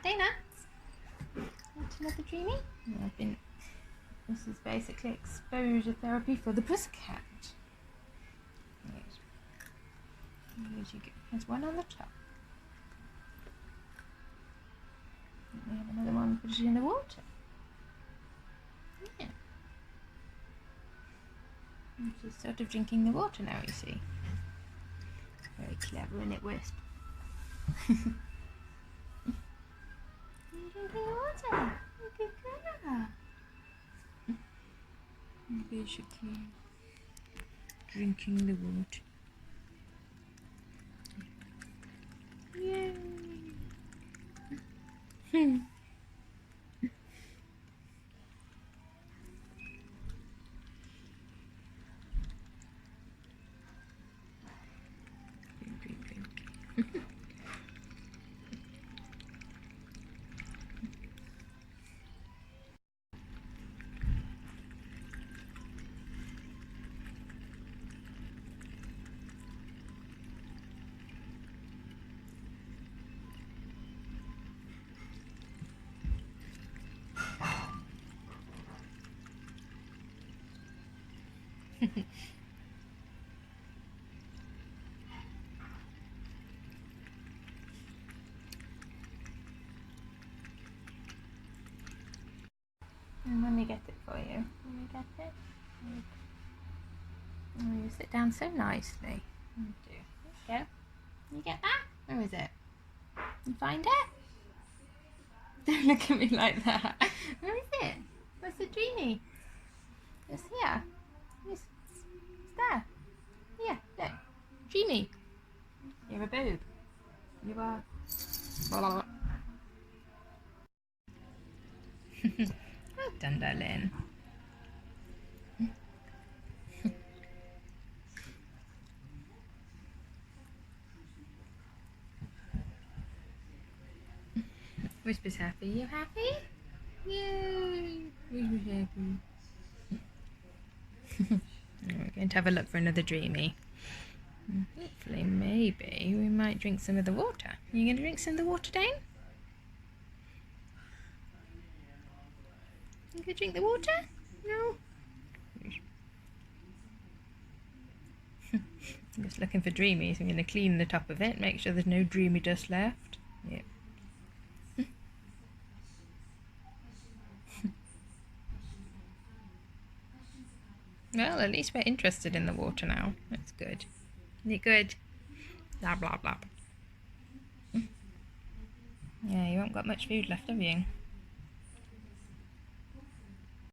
Dana, want another dreamy? This is basically exposure therapy for the pussycat. There's one on the top. We have another one, put it in the water. Yeah. She's sort of drinking the water now, you see. Very clever, isn't it, Wisp? You're drinking the water. Good girl. Basically, drinking the water. Yay! And let me get it for you. Let me get it. Oh, you sit down so nicely. You do. There you go. You get that? Where is it? You find it? Don't look at me like that. Where is it? Where's the genie? It's here. It's there. Here, look. Genie. You're a boob. You are. Well done, darling. Whisper's happy. You happy? Yay! Whisper's happy. We're going to have a look for another dreamy. Hopefully, maybe, we might drink some of the water. You going to drink some of the water, Dane? You going to drink the water? No? I'm just looking for dreamies. I'm going to clean the top of it, make sure there's no dreamy dust left. Yep. Well, at least we're interested in the water now. That's good. Isn't it good? Blah, blah, blah. Yeah, you haven't got much food left, have you?